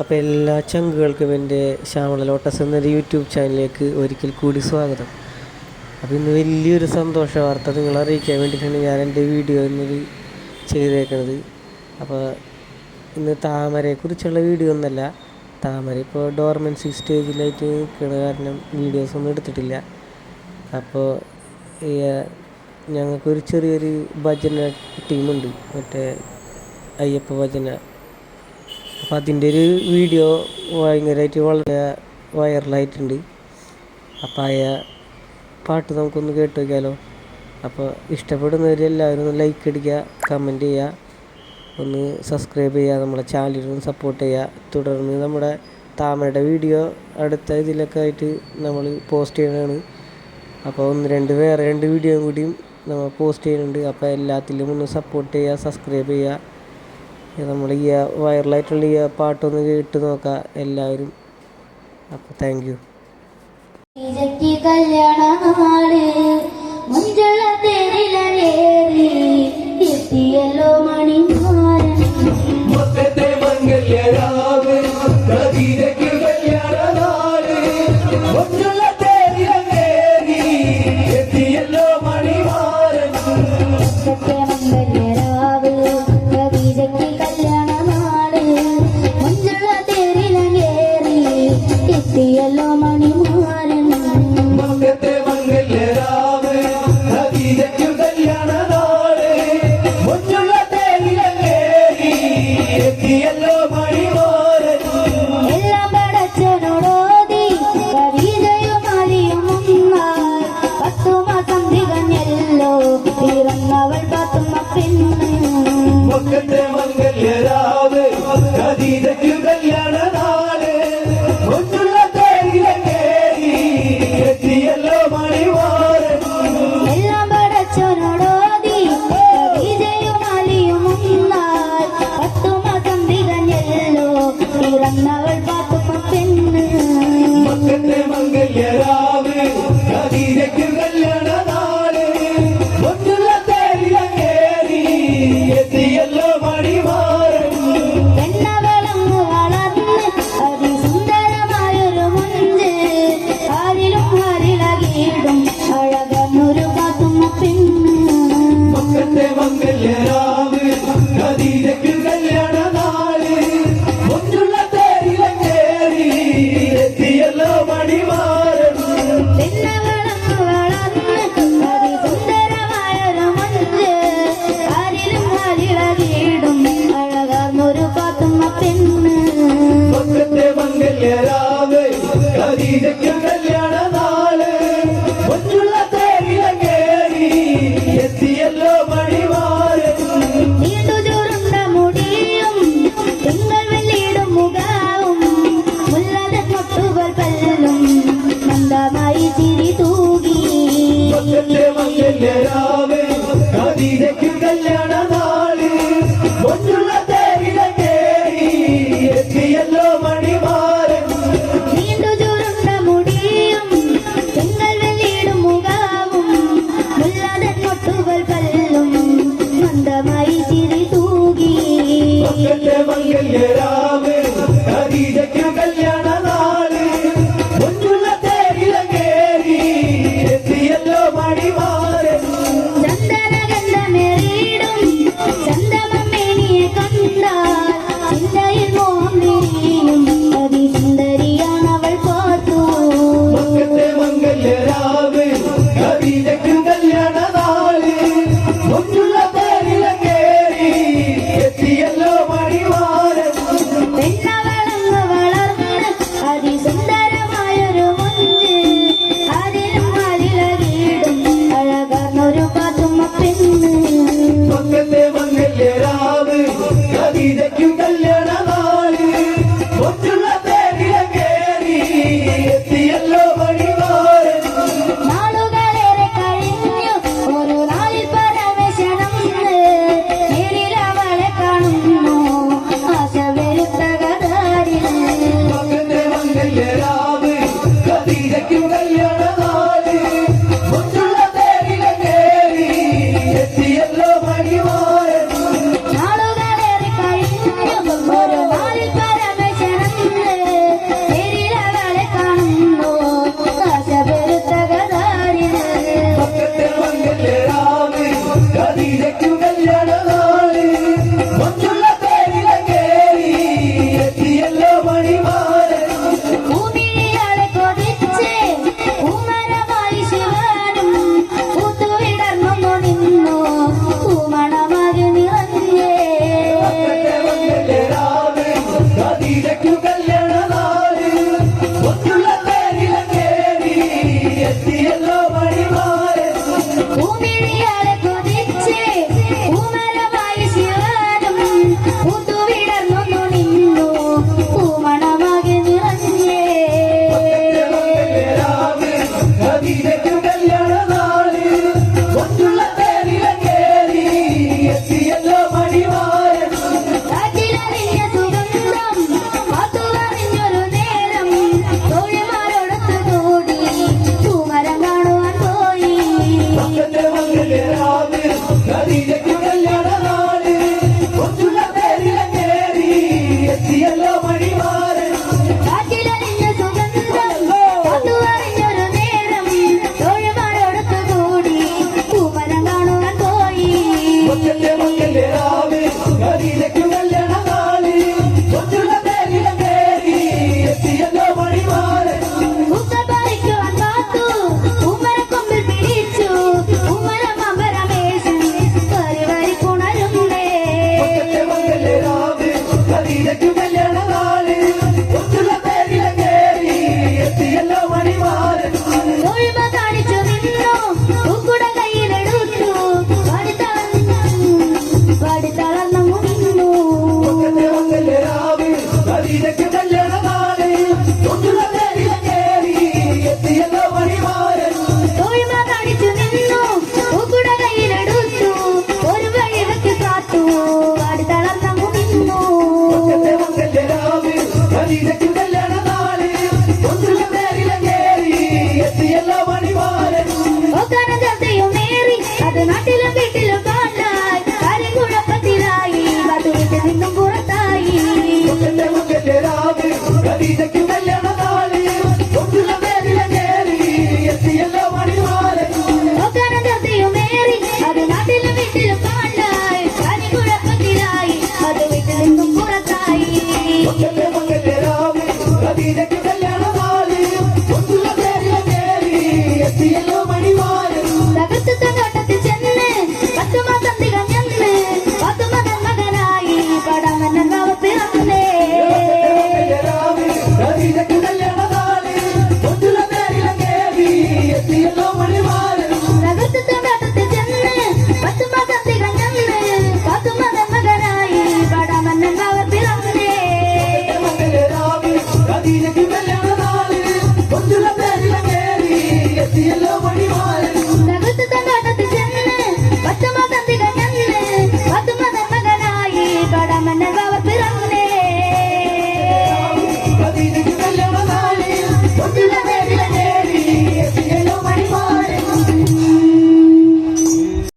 അപ്പോൾ എല്ലാ ചങ്കുകൾക്കും എൻ്റെ ശ്യാമള ലോട്ടസ് എന്നൊരു യൂട്യൂബ് ചാനലിലേക്ക് ഒരിക്കൽ കൂടി സ്വാഗതം. അപ്പോൾ ഇന്ന് വലിയൊരു സന്തോഷ വാർത്ത നിങ്ങളെ അറിയിക്കാൻ വേണ്ടിയിട്ടാണ് ഞാൻ എൻ്റെ വീഡിയോ ഇന്നത് ചെയ്തേക്കുന്നത്. അപ്പോൾ ഇന്ന് താമരയെക്കുറിച്ചുള്ള വീഡിയോ ഒന്നല്ല. താമര ഇപ്പോൾ ഡോർമൻസി സ്റ്റേജിലായിട്ട് നിൽക്കുന്ന കാരണം വീഡിയോസൊന്നും എടുത്തിട്ടില്ല. അപ്പോൾ ഞങ്ങൾക്കൊരു ചെറിയൊരു ഭജന ടീമുണ്ട്, മറ്റേ അയ്യപ്പ ഭജന. അപ്പോൾ അതിൻ്റെ ഒരു വീഡിയോ ഭയങ്കരമായിട്ട് വളരെ വൈറലായിട്ടുണ്ട്. അപ്പോൾ പാട്ട് നമുക്കൊന്ന് കേട്ട് വയ്ക്കാമല്ലോ. അപ്പോൾ ഇഷ്ടപ്പെടുന്നവരെല്ലാവരും ഒന്ന് ലൈക്ക് അടിക്കുക, കമൻറ്റ് ചെയ്യുക, ഒന്ന് സബ്സ്ക്രൈബ് ചെയ്യുക, നമ്മളെ ചാനലിനൊന്ന് സപ്പോർട്ട് ചെയ്യുക. തുടർന്ന് നമ്മുടെ താമരയുടെ വീഡിയോ അടുത്ത ഇതിലൊക്കെ ആയിട്ട് നമ്മൾ പോസ്റ്റ് ചെയ്യുന്നതാണ്. അപ്പോൾ വേറെ രണ്ട് വീഡിയോയും കൂടിയും നമ്മൾ പോസ്റ്റ് ചെയ്യുന്നുണ്ട്. അപ്പോൾ എല്ലാത്തിലും ഒന്ന് സപ്പോർട്ട് ചെയ്യുക, സബ്സ്ക്രൈബ് ചെയ്യുക. നമ്മൾ ഈ വൈറലായിട്ടുള്ള ഈ പാട്ടൊന്ന് കേട്ട് നോക്കാം എല്ലാവരും. അപ്പോൾ താങ്ക് യു. മംഗല്യരാവ് ഖദീജയ്ക്ക് കല്യാണ നാള് മുഞ്ചുള്ള തേരിലേറി എത്തിയല്ലോ മണിവാരൻ. എല്ലാം പടച്ചോനോടോതി ഖദീജയും അലിയും ഒന്നായി 10 മാസം തികഞ്ഞല്ലോ പിറന്നവൾ പാത്തുമ്മ പെണ്ണ്. മക്കത്തെ മംഗല്യരാവ് ഖദീജയ്ക്ക് കല്യാണ നാള് മുഞ്ചുള്ള തേരിലേറി എത്തിയല്ലോ മംഗല്യരാവ് ഖദീജയ്ക്ക് കല്യാണ നാള് മുഞ്ചുള്ള തേരിലേറി എത്തിയല്ലോ മണിമാരൻ. മക്കത്തെ മംഗല്യരാവ് ഖദീജയ്ക്ക് കല്യാണ നാള് മുഞ്ചുള്ള തേരിലേറി എത്തിയല്ലോ മംഗല്യരാവ് ഖദീജയ്ക്ക് കല്യാണ നാള് മുഞ്ചുള്ള തേരിലേറി എത്തിയല്ലോ മണിമാരൻ. നീണ്ടു ചുരുണ്ട മുടിയും തിങ്കൾ വെള്ളിയിടും മുഖവും മുല്ലാതൻ മൊട്ടുകൾ പല്ലും മന്ദമായി ചിരി തൂകി. മക്കത്തെ മംഗല്യരാവ് ഖദീജയ്ക്ക് കല്യാണ നാള് മുഞ്ചുള്ള തേരിലേറി എത്തിയല്ലോ മണിമാരൻ. ചന്ദനഗന്ധമേറിയിടും ചന്ദമമ്മേനിയെ കണ്ടാൽ ചിന്തയിൽ മോഹം വിരിയും. ഖദീജയ്ക്കു കല്യാണ